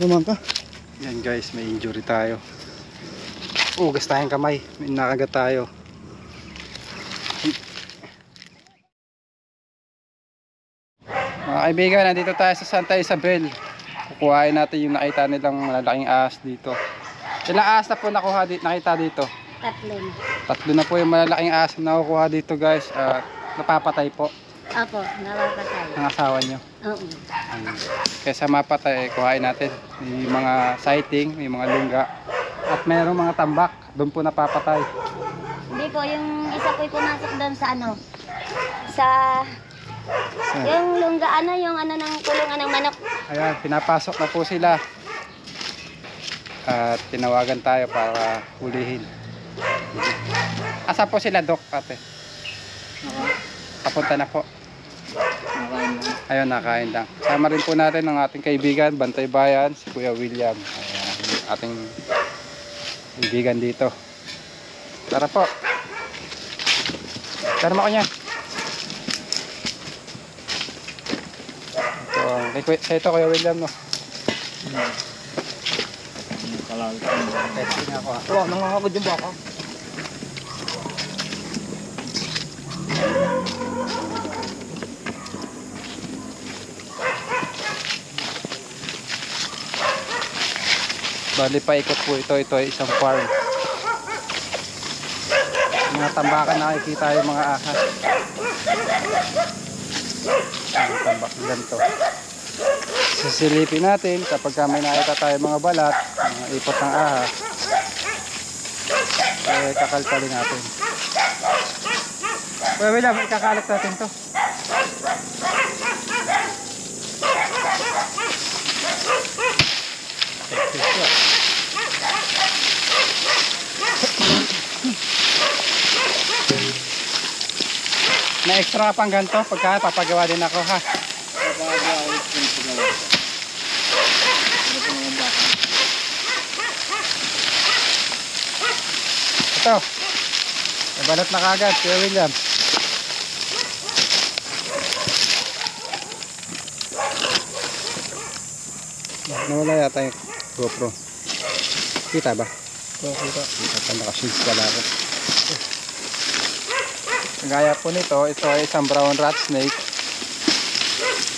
Naman ka. Yan guys, may injury tayo. Ugas tayong kamay. May nakagat tayo. Mga kaibigan, nandito tayo sa Santa Isabel. Kukuhain natin yung nakita nilang malalaking ahas dito. Ilang ahas na po nakita dito? Tatlo na po yung malalaking ahas na nakukuha dito guys. Napapatay po. Apo, napapatay. Ang asawa nyo. Oo. Kaysa mapatay, kuhain natin. May mga sighting, may mga lungga. At mayroong mga tambak. Doon po napapatay. Hindi po, yung isa po'y pumasok doon sa ano. Sa... Yung lungga yung ng kulungan ng manok. Ayan, pinapasok na po sila. At tinawagan tayo para hulihin. Asa po sila, Dok, ate? Papunta na po. Ayun, nakain lang. Sama rin po natin ang ating kaibigan, Bantay Bayan, si Kuya William. Ayan, ating kaibigan dito. Tara po. Tara mo ko niya. Ito, Kuya William, no? Testing ako, ha? Wala, nangangagod yung baka. Bali paikot po ito. Ito ay isang farm. Mga tambakan nakikita yung mga ahas. Ang tambak na ganito. Sisilipin natin kapag may nakita tayo mga balat, mga ipot ng ahas. Kakalkalin natin. Kuya William, ikakalat natin to. Na extra pang ganito pagka papagawa din ako, ha. Ito. Nabalot na kagad, Kuya William. Nawala yata yung GoPro. Kita ba? Kita. Kita pa, naka-shields pala ako. Gaya po nito, ito ay isang brown rat snake.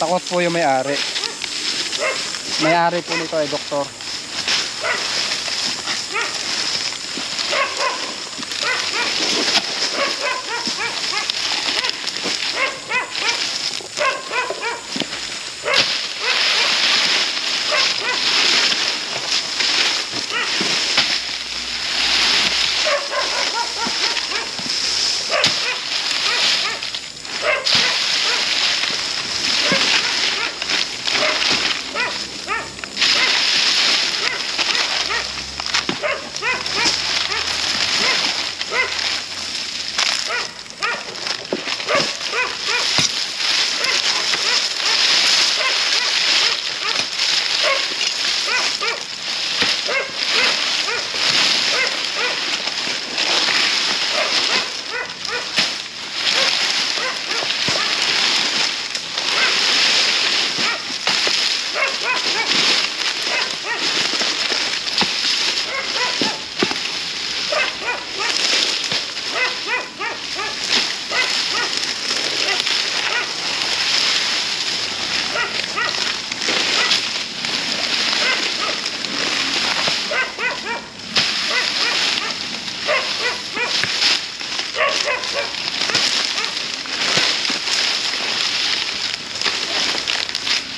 Takot po yung may-ari. May-ari po nito ay doktor.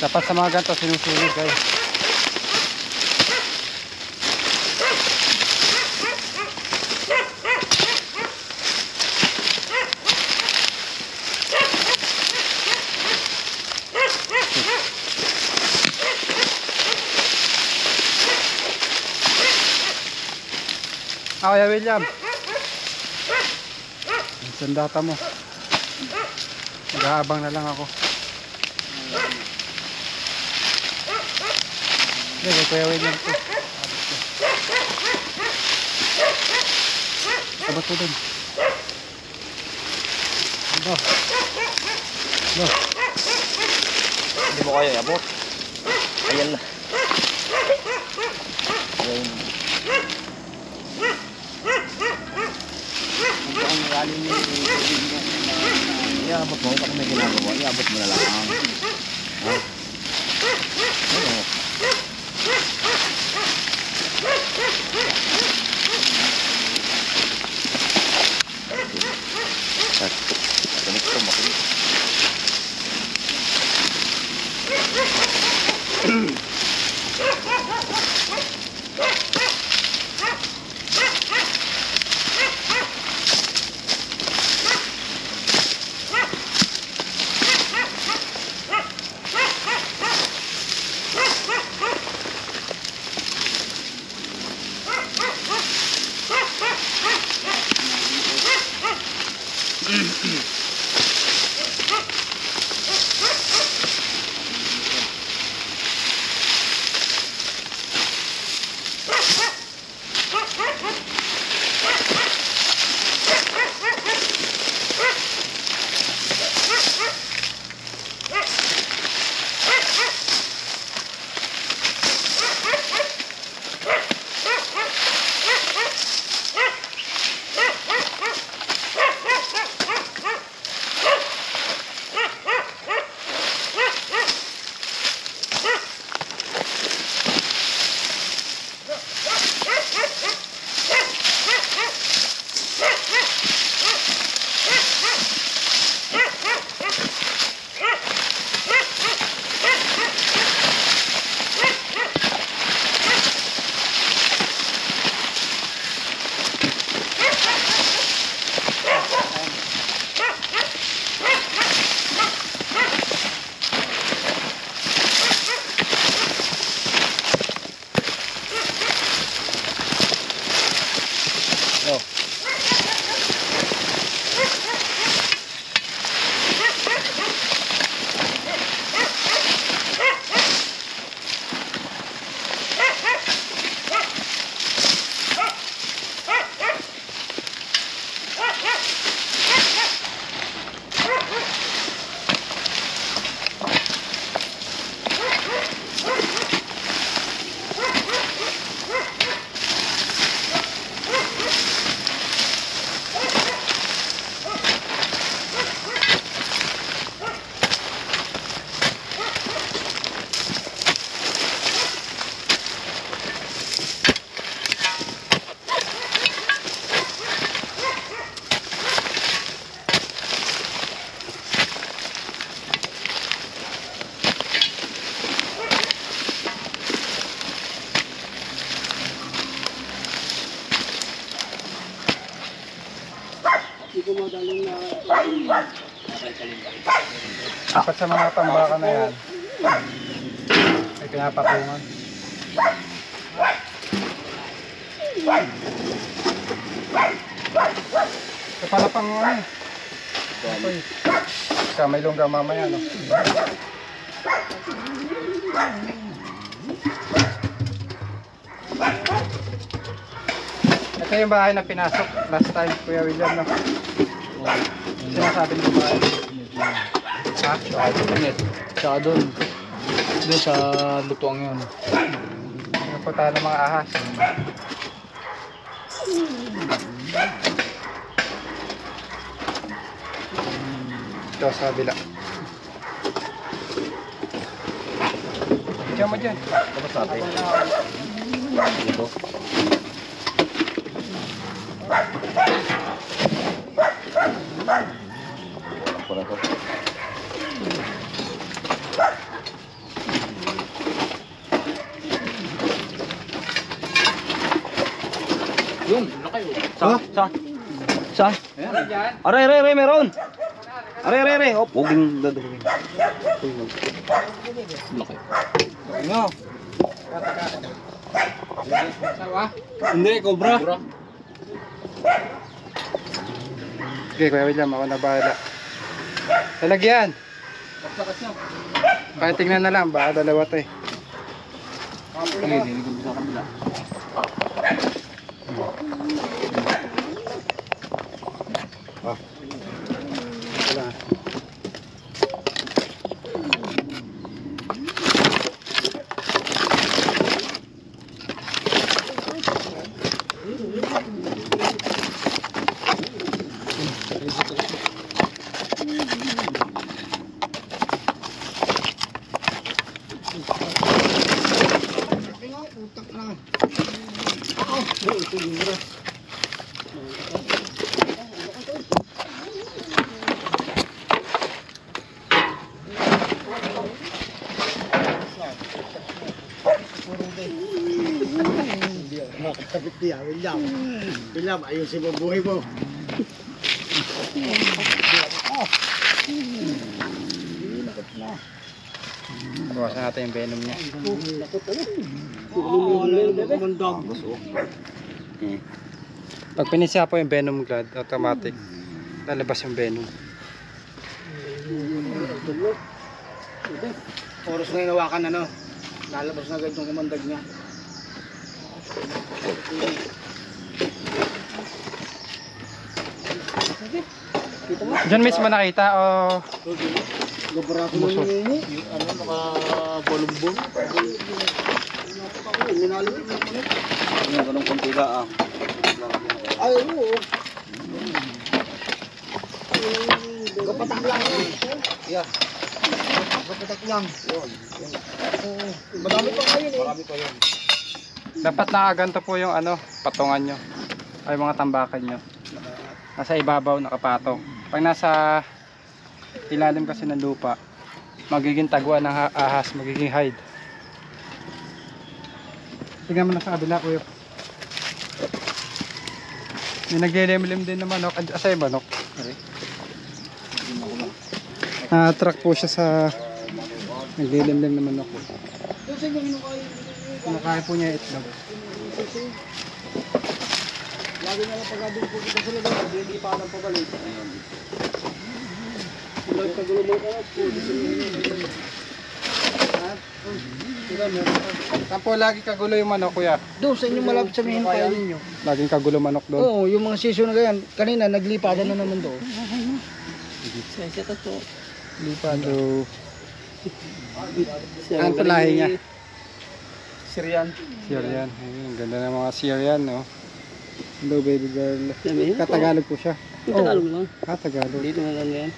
Dapat sa mga ganito sinusunod guys. Kuya William, sandata mo. Nag-aabang na lang ako. Hindi, Kuya William po. Abot po dun. Ano? Ano? Hindi mo kaya abot. Ayan na. Ang galing ni iabot mo pag may ginagawa, iabot mo na lang. Ha? Ano? Apat sa mga tambaka na yan ay pinapatungan. Ito pala pang ano eh. Ito may lungga mamaya no. Ito yung bahay na pinasok last time Kuya William no. Sinasabi ng bahay. Ha? Tsaka doon sa lutuang yun. Napunta ng mga ahas. Ito sa bila. Diyan mo dyan. Ano sabi? Ito. Para to. Yun, laki yun. Saan? Ayan, dyan. Aray, meron. Aray. Oh, puging dadawin. Laki. Ano? Sawa? Hindi, cobra. Okay, Kuya William, ako na bahala. Talagyan. Kaya tingnan na lang, baka dalawa to eh. Sige, dinig sa kabila. Wala. Utak na. Kapit niya, William. William, ayusin mo buhay mo. Bawasan natin yung venom niya. Pag pinisya po yung venom gland, automatic lalabas yung venom. Oras na hinawakan, ano? Lalabas na agad yung kumandag niya. Diyan mismo nakita o Gabarato na yung ano, naka-balumbong. Minalim yung ano. Ano, ganun kuntila ah. Ay, oo. Kapatak lang. Yeah. Kapatak lang. Marami pa kayo eh. Marami pa yun. dapat nakaganto po yung ano, patungan nyo ay mga tambakan nyo. Nasa ibabaw nakapatong. Pag nasa ilalim kasi ng lupa, magiging taguan ng ahas, magiging hide. Tingnan mo na sa kabila, kuya. May naglilimlim din na manok. Asa yung manok? Na-attract po siya sa naglilimlim na manok. Kumakain po niya itlog. Lagi na lang pag-abing po kita sa lugar, hindi pa ng pabalik. Ayun. Kagulo mo ka, Saan po lagi kagulo yung manok, kuya? doon sa inyo malapit sa mihin kaya ninyo. Laging kagulo manok doon. Oo, yung mga season na ganyan, kanina naglipadan na naman doon. Lipado. Ang palahi niya? Syrian. Syrian. Ayun, ang ganda ng mga Syrian, no? Hello, baby girl. Katagalog po siya. Tagalog lang. Tagalog. Dito na lang yan.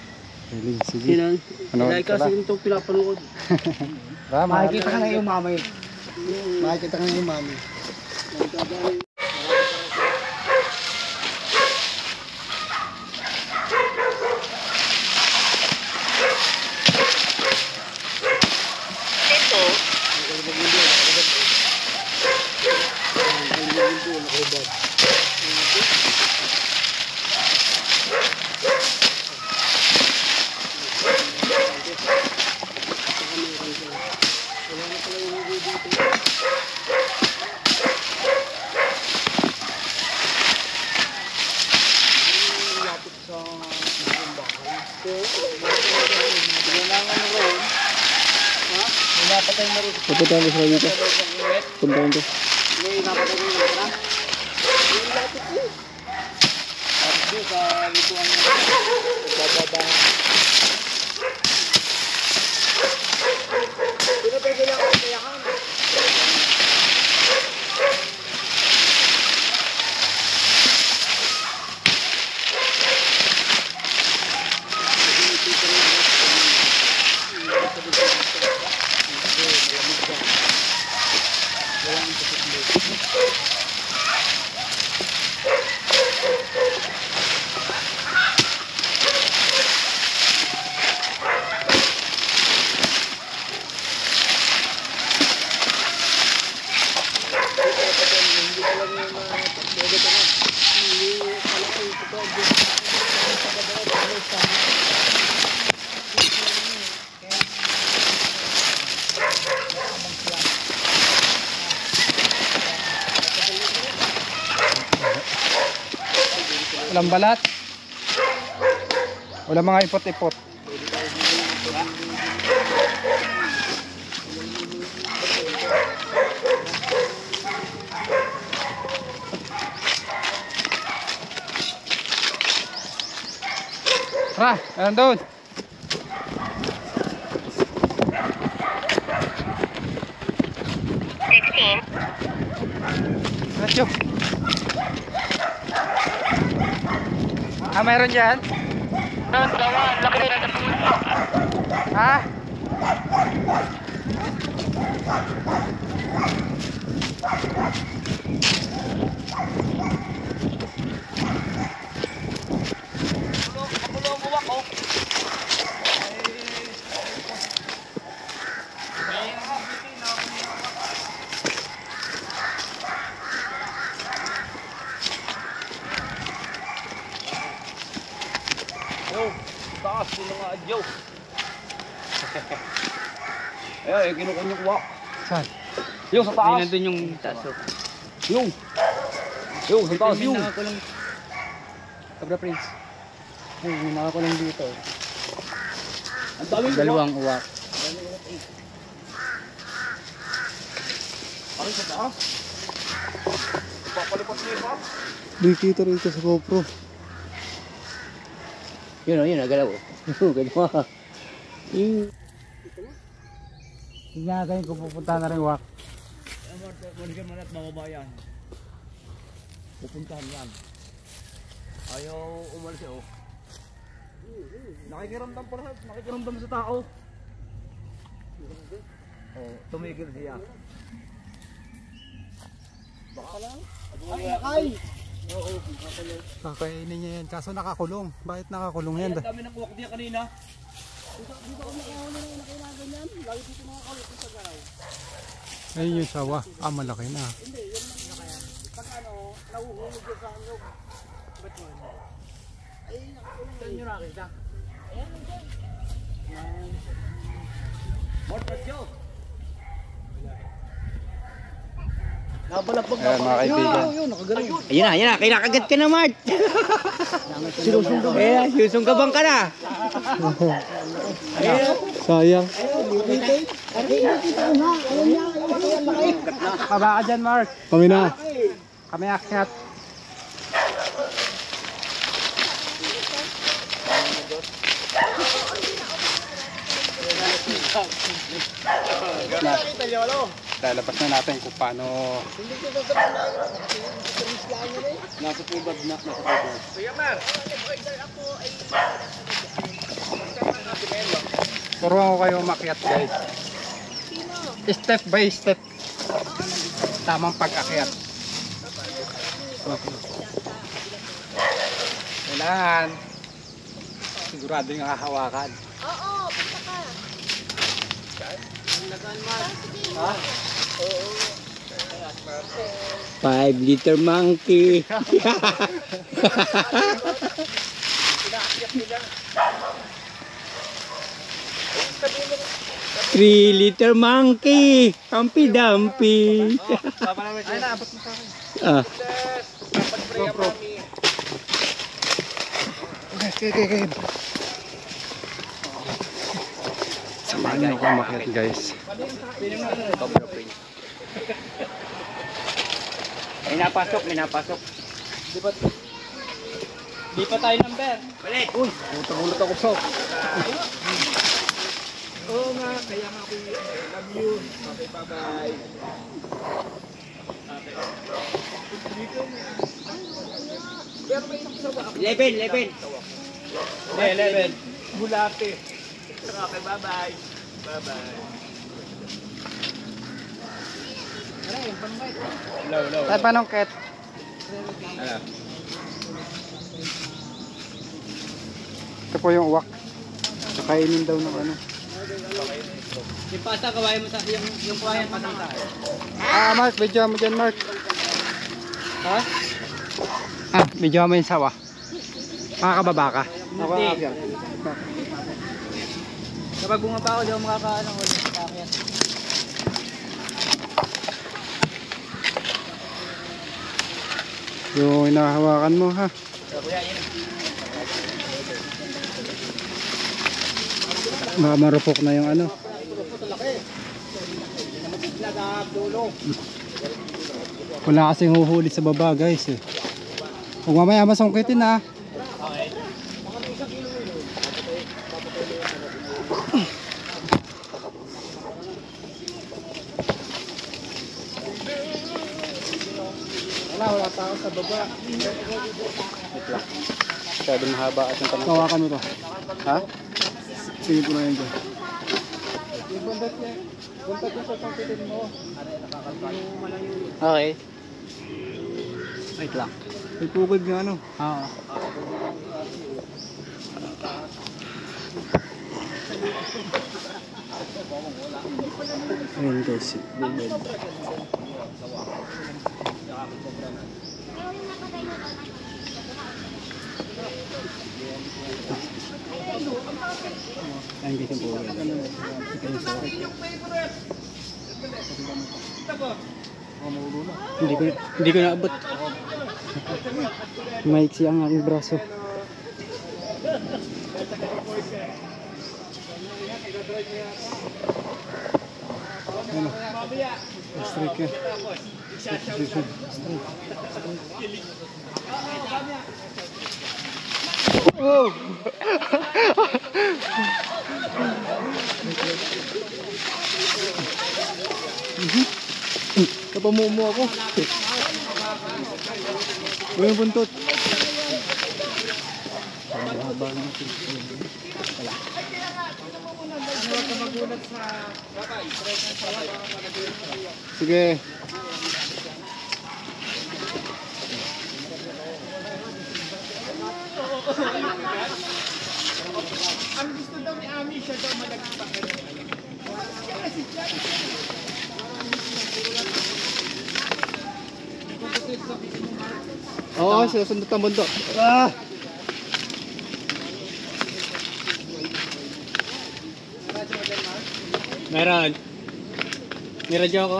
Galing, sige. Sinang, Ano dahil kasi ito pinapanood. Makikita ka na yung mami. Makikita ka na yung mami. Pupuntahan ko sa dito. Pupuntahan ko. Walang balat. Walang mga ipot-ipot. Tara, nandun. Let's go. Mayroon dyan? Doon, dawan. Laki na ng puso. Ha? Yo! Eh, kinukuha ko. Saan? Yung sa taas. Nandun yung taso. Yung. Yung sa taas yung. Nakakulong. Cobra Prince. Ay, may nakakulong dito. Ang daming Dalawang uwak. Ay, sa taas. Papalipat-lipat. Di kita rito sa GoPro. Yun o, yun, nagalaw. Gano'n. Yung... Tingnan ko pupunta na rin wak. Malikan man at mga bayan. Pupuntahan yan. Ayaw umalis eh, oh. Nakikiramdam pa rin, nakikiramdam sa tao. Oh, tumigil siya. Baka lang. Ay, nakay! Oo, nakakulong. Kakainin niya yan. Kaso nakakulong. Bakit nakakulong yan? Ang dami ng kuwak niya kanina. Ayun yung sawa. Ah, malaki na. Saan nyo nakita? Mortal joke! Nabalapag Ayan mga kaibigan. Ayun na, kinakagat ka na, Mart. Susunggaban ka na. Sayang. Baba ka dyan, Mark. Kami na. Kami akyat. Lalabas na natin kung paano. Nasa pubad na, nasa pubad. Turuan ko kayo umakyat, guys. Step by step. Tamang pag-akyat. Kailangan sigurado yung hahawakan. Oo, punta ka. Ha? 5-liter monkey. 3-liter monkey. Humpy Dumpy. Ay, naabot mo sa akin. Ah. GoPro. Okay. Samahan niyo ako umakyat, guys. Cobra Prince. May napasok. Di pa tayo number. Balik. Uy, utang-ulat ako sa. Oo nga, kaya nga ako love you. Okay, bye-bye. Pero may isang sawa ako. 11. 11. Bulate. Okay, bye-bye. Bye-bye. Low. Ay, paano ket? Ano? Ito po yung uwak. Kakainin daw ng ano. Yung pata, kawain mo sa yung kawain patata. Ah, Mark, video mo dyan, Mark. Ha? Ah, video mo yung sawa. Makakababa ka. Ako akyat. Kapag bunga pa ako, di ako makakaano ko sa akin. Yung inahawakan mo, ha? Baka marupok na yung ano. Wala kasing huhuli sa baba, guys, eh. Huwag mamaya masungkitin, ha? Wala tao sa baba. Masyado mahaba at yung tanong. Kawakan mo to. Ha? Sige ko na yan dyan. Yung bundat niya. Buntat yung sasangkitin mo. Okay. Wait lang. May pugod nga ano. Oo. Ayun guys. Ayan guys yung puwi. Hindi ko naabot. Maiksi ang aking braso. Ano? Strike yan. Strike. Oh! Napamumuo ako. Uy, yung buntot. Sige. Ang gusto daw ni Ami, siya daw malagpakan. Oo, sinasundot ang buntot. Ah! Meron. May radyo ako.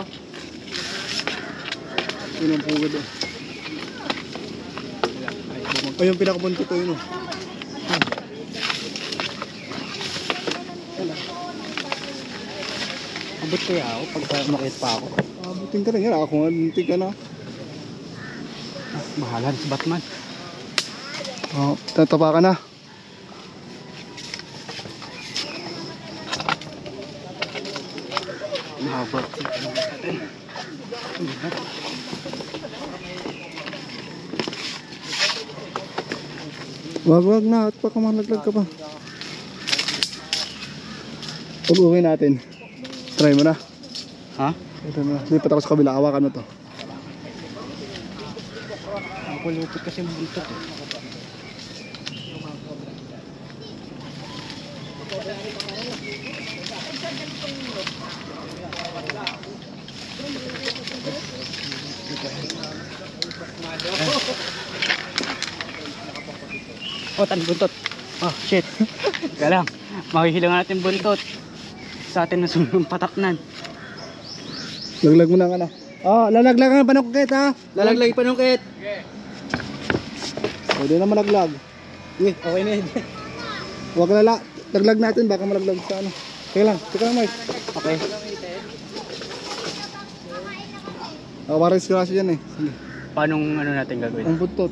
Yun ang pugad oh. Ay, yung pinakabuntot ko yun oh. Abot kaya ako pagka makit pa ako. Abutin ka rin yan. Ako nga, buntik ka na. Mahalan si Batman. Oo, tatapa ka na. Mahabot. Wag na, at baka malaglag ka pa. Pag-uwi natin. Try mo na. Ha? Try mo na. Lipat ako sa kabila, hawakan mo to. Ang kulupit kasi yung buntot eh. Oh, tan buntot. Oh, shit. Kaya lang, makihilangan natin buntot. Sa atin na sunod pataknan. Laglag mo na ka na. Oh, lalaglagan pa ng kukit ha. Lalaglag pa nung kit. Pwede na malaglag. Okay na yun. Huwag laglag natin, baka malaglag sa ano. Teka lang Mike. Okay. Parang skrasyo yan eh. Sige. Paano ano natin gagawin? Ang buntot.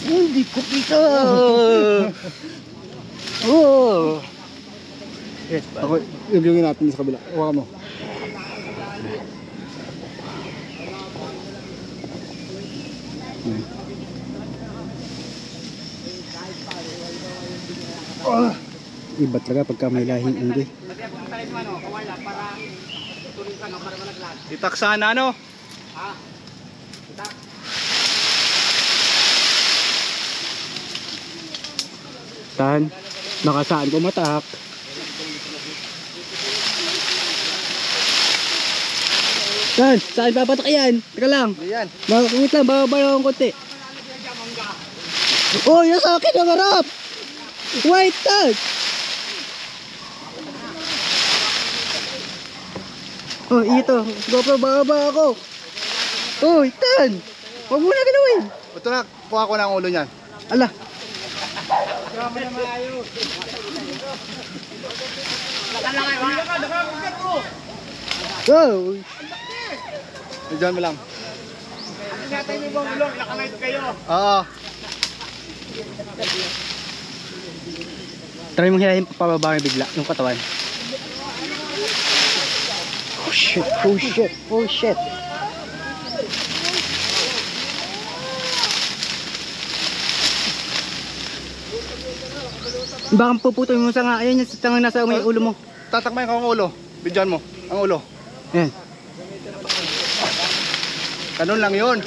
Hindi ko kita. Oh. Yes, ba? Ako, yung natin sa kabila. Hawakan mo. Iba talaga pagka may lahing unggoy. Itak sana ano? Tan, baka saan pumatak? Tan, saan papatak yan? Teka lang. Yan. Wait lang, bababa lang akong konti. Oh, yan sa akin ang harap! Wait, Tan! Oh, ito. GoPro, bababa ako. Oh, Tan! Huwag mo na gawin. Ito na, kuha ko na ang ulo niyan. Ala. Oh, Diyan mo lang. Natin yung ibang ulong, nakalive kayo. Oo. try mong hilahin pababa bigla yung katawan. Oh shit, oh shit, oh shit. Baka puputol mo sa nga, ayan yung sa nasa may ulo mo. Tatakmayin ko ang ulo. Bidyan mo, ang ulo. Ayan. Ganun lang yun.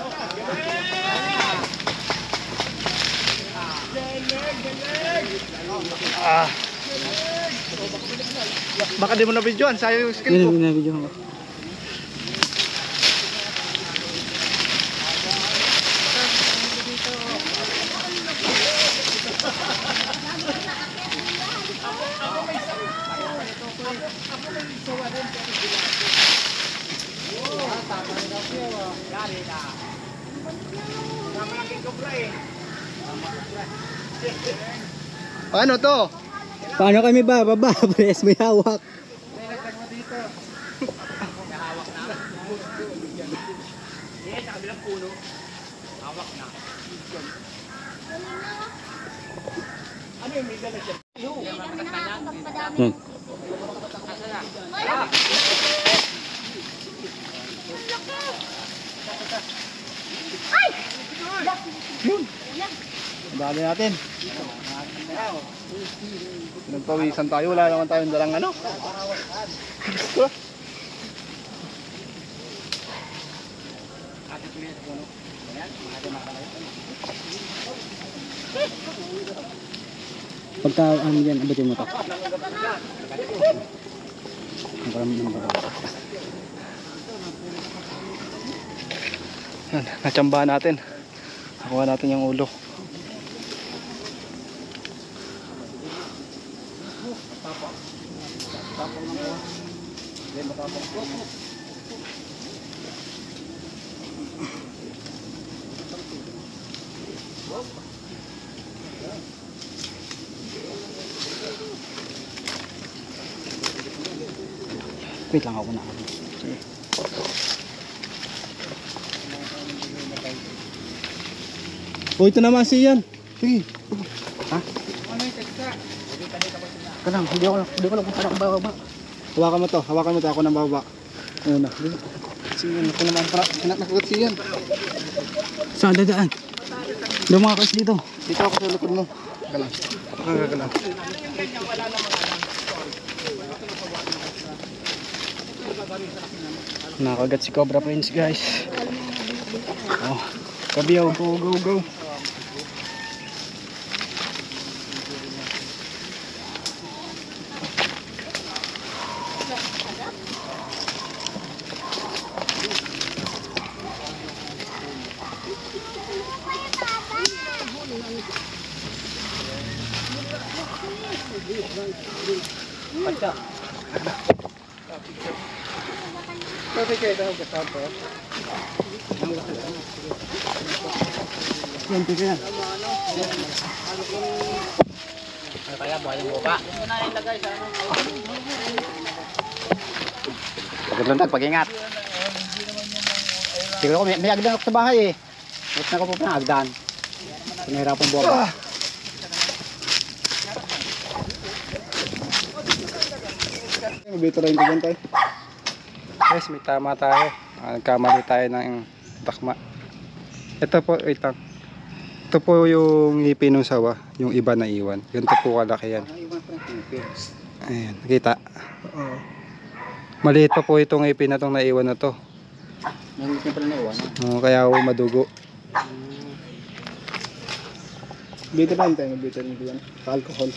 Ah. Baka di mo na bidyan, sayang yung skin ko. Yun, video ko. Paano to? Paano kami bababa? Pares may hawak. Hmm. Dali natin. Nagpawisan tayo, wala naman tayong dalang ano. Pagka ano yan, abutin mo to. Natsambahan natin. Nakuha natin yung ulo. Wait lang ako na. Oh, ito naman si Ian. Sige. Ha? Kanang, hindi ko lang kung parang bababa. Hawakan mo to, ako nang bababa. Una. Si Ian, ito naman para nakagat si Ian. Saan dadaan? Doon mga kas dito. Dito ako sa likod mo. Galang. Galang. Nakagat si Cobra Prince guys. Oh, kabiyaw, go go go. Yan, pika yan. Pagkatlandag, pag-ingat. Siguro ko, may agdan ako sa bahay eh. Ba't na ko po na agdan? Pinahirapang buwaba. Mabito rin ko dyan tayo. Guys, may tama tayo. Nagkamali tayo ng takma. Ito po, wait lang. Ito po yung ngipin ng sawa, yung iba na iwan. Ganito po kalaki yan. Ayan, nakita. Maliit pa po itong ngipin na itong naiwan na to. Yung ngipin pala naiwan. Kaya ako madugo. Bito lang tayo, bito rin yan. Sa alcohol.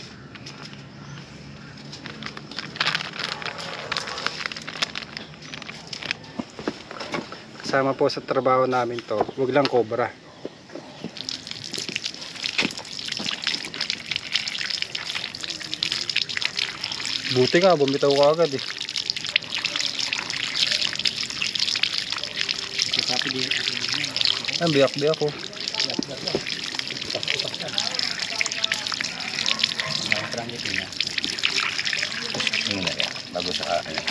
Kasama po sa trabaho namin to, wag lang cobra. Buti nga, bumitaw ka agad eh. Biyak-biyak ako. Bago sa ano.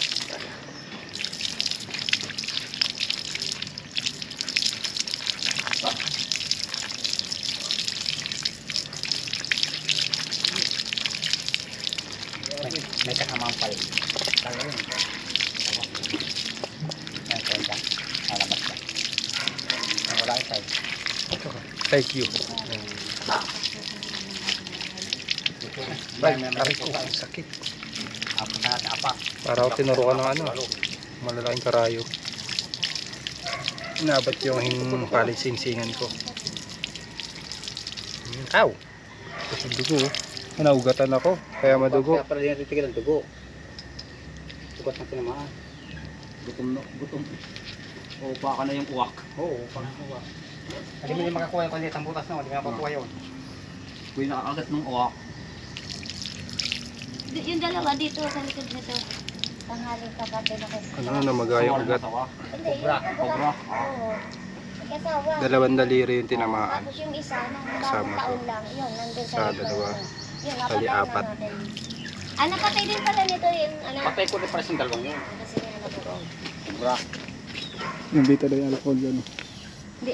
May kasamang pal. Talaga yun. May konta. Malamat ka. Wala ka tayo. Thank you. Ay, aray ko, sakit. Apa. Para ako tinurukan ng ano, malalaking karayo. Inabot yung palising-singan ko. Ow! Kasi dugo. Naugatan ako, kaya madugo. Kaya pala din natitigil ang dugo. Sugat na tinamaan. Gutom. O baka na yung uwak. Oo, baka na yung uwak. Hindi mo din makakuha yung kandit ang butas na, hindi mo makakuha yun. Kuya nakakagat ng uwak. Yung dalawa dito sa likod nito. Tanghaling kagabi na kasi. Ano na magayang ugat. Hindi, Cobra. Oo. kasawa. 2 daliri yung tinamaan. Tapos yung isa, nung Kasama bagong taon lang, yun, nandun Sa likod, dalawa. ano. Yun, Bali, napatay 4. na natin. Ah, napatay din pala nito yung, ano, Patay ko rin para sa dalawang yun. kasi nga nabuo. Sobra. Yung bita daw yung alcohol yan. Di,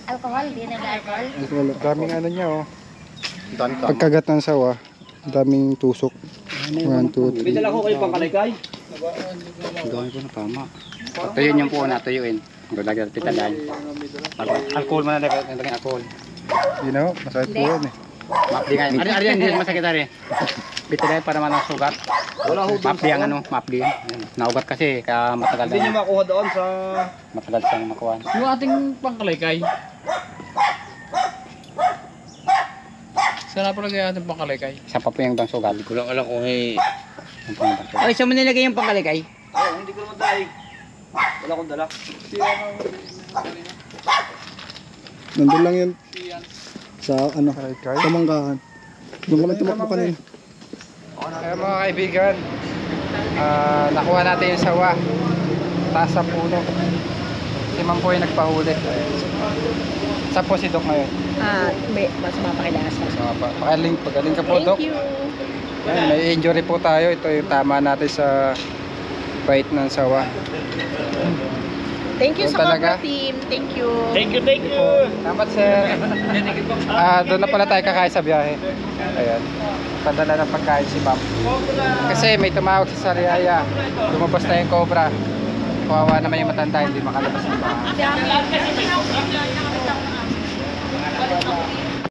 alcohol, di nag-alcohol. Alcohol. Daming ano niya oh. Ang dami ka. Pagkagat ng sawa, daming tusok. 1, 2, 3. Bidala ko kayo pang kalikay. Ang dami ko na tama. Tuyuin yung puno, tuyuin. Lagyan pitadan. Alcohol mo na lagyan alcohol. You know, masakit po yun eh. Mapdi nga. Ari hindi masakit ari. Bitadan para man ang sugat. Wala ho. Mapdi ang ano, mapdi. Yan. Naugat kasi kaya matagal Hindi niyo na. makuha doon sa... Matagal siyang makuha. Yung ating pangkalaykay. Saan na palagay ating pangkalaykay? Isa pa po yung bang sugat. Hindi ko lang alam kung may... Ay, saan mo nilagay yung pangkalikay? Oo, hindi ko naman daig. Wala akong dala. Nandun lang yan. Sa ano, sa manggahan. Doon kami tumakbo kanina. Kaya mga kaibigan, nakuha natin yung sawa. Taas sa puno. Si Ma'am po yung nagpahuli. Saan po si Doc ngayon? Mas mapakilakas na. So, pagaling ka po, Doc. you. Yan, may injury po tayo. Ito yung tama natin sa bite ng sawa. Thank you Doon sa talaga. Cobra team. Thank you. Thank you. Salamat, sir. Doon na pala tayo kakain sa biyahe. Ayan. Padala ng pagkain si Ma'am. Kasi may tumawag sa Sariaya. Lumabas na yung cobra. Kawawa naman yung matanda, hindi makalabas ng bahay.